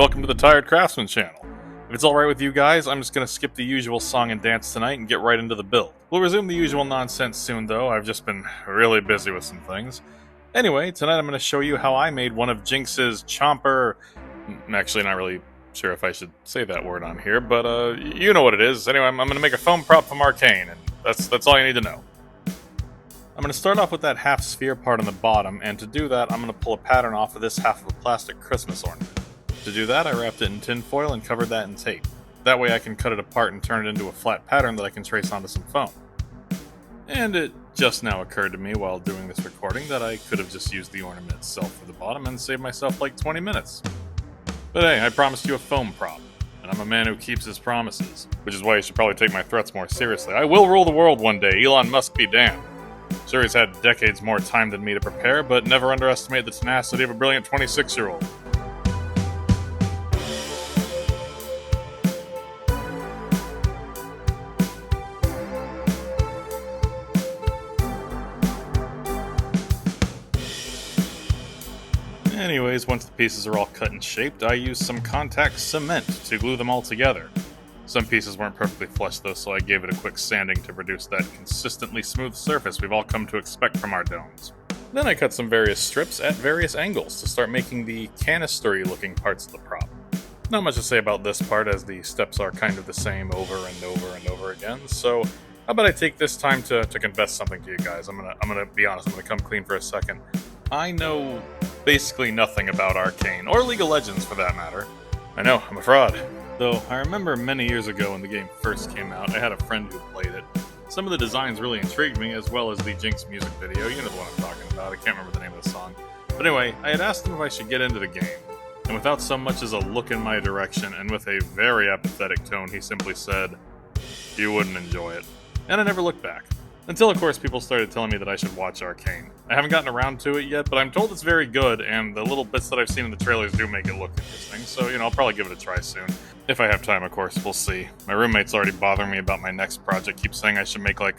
welcome to the Tired Craftsman channel. If it's alright with you guys, I'm just going to skip the usual song and dance tonight and get right into the build. We'll resume the usual nonsense soon though, I've just been really busy with some things. Anyway, tonight I'm going to show you how I made one of Jinx's Chomper... Actually, not really sure if I should say that word on here, but you know what it is. Anyway, I'm going to make a foam prop from Arcane, and that's all you need to know. I'm going to start off with that half sphere part on the bottom, and to do that I'm going to pull a pattern off of this half of a plastic Christmas ornament. To do that I wrapped it in tin foil and covered that in tape. That way I can cut it apart and turn it into a flat pattern that I can trace onto some foam. And it just now occurred to me while doing this recording that I could have just used the ornament itself for the bottom and saved myself like 20 minutes. But hey, I promised you a foam prop, and I'm a man who keeps his promises, which is why you should probably take my threats more seriously. I will rule the world one day, Elon Musk be damned. Sure, he's had decades more time than me to prepare, but never underestimate the tenacity of a brilliant 26-year-old. Anyways, once the pieces are all cut and shaped, I used some contact cement to glue them all together. Some pieces weren't perfectly flush though, so I gave it a quick sanding to produce that consistently smooth surface we've all come to expect from our domes. Then I cut some various strips at various angles to start making the canistery looking parts of the prop. Not much to say about this part, as the steps are kind of the same over and over and over again, so how about I take this time to confess something to you guys. I'm gonna be honest, I'm gonna come clean for a second. I know basically nothing about Arcane, or League of Legends for that matter. I know, I'm a fraud. Though, I remember many years ago when the game first came out, I had a friend who played it. Some of the designs really intrigued me, as well as the Jinx music video. You know the one I'm talking about, I can't remember the name of the song. But anyway, I had asked him if I should get into the game, and without so much as a look in my direction, and with a very apathetic tone, he simply said, "You wouldn't enjoy it." And I never looked back. Until, of course, people started telling me that I should watch Arcane. I haven't gotten around to it yet, but I'm told it's very good, and the little bits that I've seen in the trailers do make it look interesting, so, I'll probably give it a try soon. If I have time, of course, we'll see. My roommate's already bothering me about my next project, keeps saying I should make I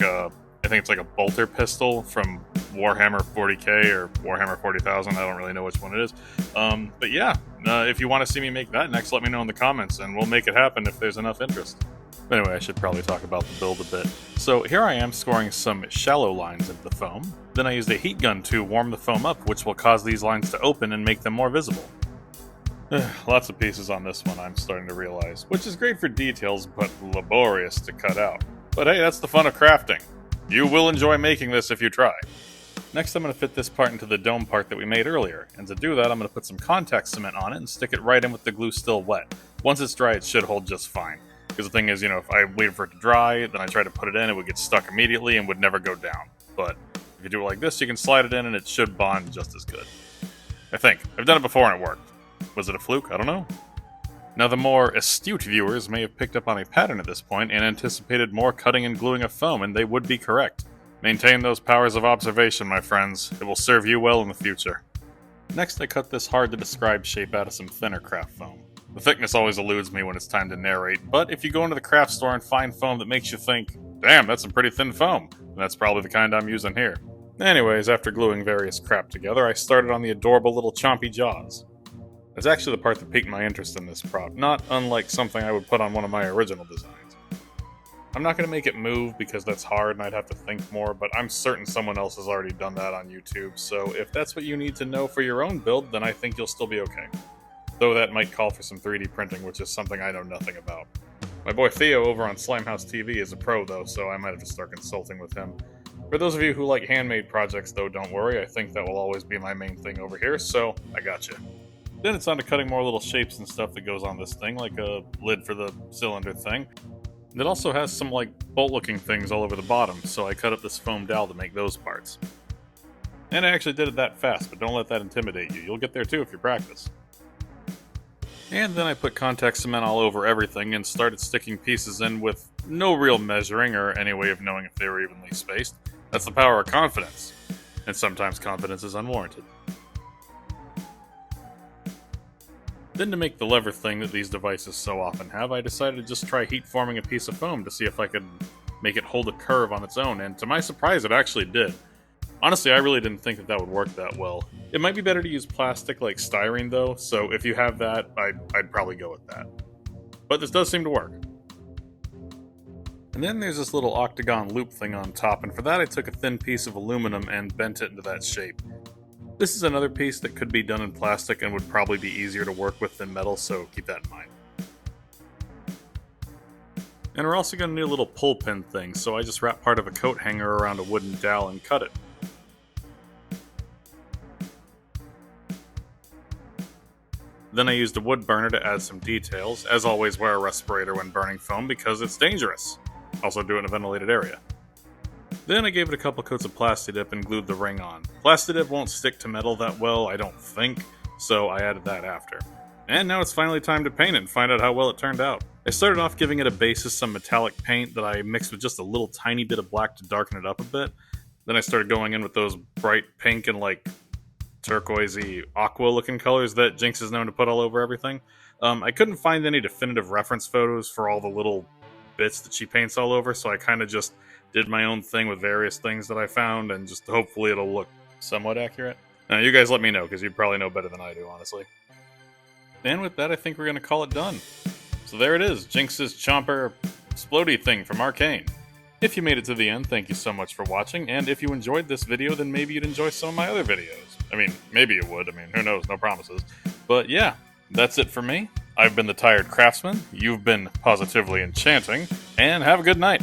think it's like a bolter pistol from Warhammer 40k or Warhammer 40,000, I don't really know which one it is. But yeah, if you want to see me make that next, let me know in the comments, and we'll make it happen if there's enough interest. Anyway, I should probably talk about the build a bit. So here I am scoring some shallow lines into the foam. Then I used a heat gun to warm the foam up, which will cause these lines to open and make them more visible. Lots of pieces on this one, I'm starting to realize, which is great for details, but laborious to cut out. But hey, that's the fun of crafting. You will enjoy making this if you try. Next, I'm going to fit this part into the dome part that we made earlier, and to do that, I'm going to put some contact cement on it and stick it right in with the glue still wet. Once it's dry, it should hold just fine. Because the thing is, if I waited for it to dry, then I tried to put it in, it would get stuck immediately and would never go down. But if you do it like this, you can slide it in and it should bond just as good. I think. I've done it before and it worked. Was it a fluke? I don't know. Now, the more astute viewers may have picked up on a pattern at this point and anticipated more cutting and gluing of foam, and they would be correct. Maintain those powers of observation, my friends. It will serve you well in the future. Next, I cut this hard-to-describe shape out of some thinner craft foam. The thickness always eludes me when it's time to narrate, but if you go into the craft store and find foam that makes you think, damn, that's some pretty thin foam, then that's probably the kind I'm using here. Anyways, after gluing various crap together, I started on the adorable little chompy jaws. That's actually the part that piqued my interest in this prop, not unlike something I would put on one of my original designs. I'm not going to make it move because that's hard and I'd have to think more, but I'm certain someone else has already done that on YouTube, so if that's what you need to know for your own build, then I think you'll still be okay. Though that might call for some 3D printing, which is something I know nothing about. My boy Theo over on Slimehouse TV is a pro though, so I might have to start consulting with him. For those of you who like handmade projects though, don't worry, I think that will always be my main thing over here, so I got you. Then it's on to cutting more little shapes and stuff that goes on this thing, like a lid for the cylinder thing. It also has some bolt looking things all over the bottom, so I cut up this foam dowel to make those parts. And I actually did it that fast, but don't let that intimidate you, you'll get there too if you practice. And then I put contact cement all over everything and started sticking pieces in with no real measuring or any way of knowing if they were evenly spaced. That's the power of confidence. And sometimes confidence is unwarranted. Then to make the lever thing that these devices so often have, I decided to just try heat forming a piece of foam to see if I could make it hold a curve on its own, and to my surprise it actually did. Honestly, I really didn't think that would work that well. It might be better to use plastic like styrene though, so if you have that, I'd probably go with that. But this does seem to work. And then there's this little octagon loop thing on top, and for that I took a thin piece of aluminum and bent it into that shape. This is another piece that could be done in plastic and would probably be easier to work with than metal, so keep that in mind. And we're also going to need a little pull pin thing, so I just wrapped part of a coat hanger around a wooden dowel and cut it. Then I used a wood burner to add some details. As always, wear a respirator when burning foam because it's dangerous. Also do it in a ventilated area. Then I gave it a couple coats of Plastidip and glued the ring on. Plastidip won't stick to metal that well, I don't think, so I added that after. And now it's finally time to paint it and find out how well it turned out. I started off giving it a base of some metallic paint that I mixed with just a little tiny bit of black to darken it up a bit. Then I started going in with those bright pink and like turquoisey aqua looking colors that Jinx is known to put all over everything. I couldn't find any definitive reference photos for all the little bits that she paints all over, so I kind of just did my own thing with various things that I found, and just hopefully it'll look somewhat accurate. Now, you guys let me know, because you'd probably know better than I do, honestly. And with that, I think we're going to call it done. So there it is, Jinx's Chomper Splody thing from Arcane. If you made it to the end, thank you so much for watching, and if you enjoyed this video, then maybe you'd enjoy some of my other videos. I mean, maybe you would, who knows, no promises. But yeah, that's it for me. I've been the Tired Craftsman, you've been positively enchanting, and have a good night.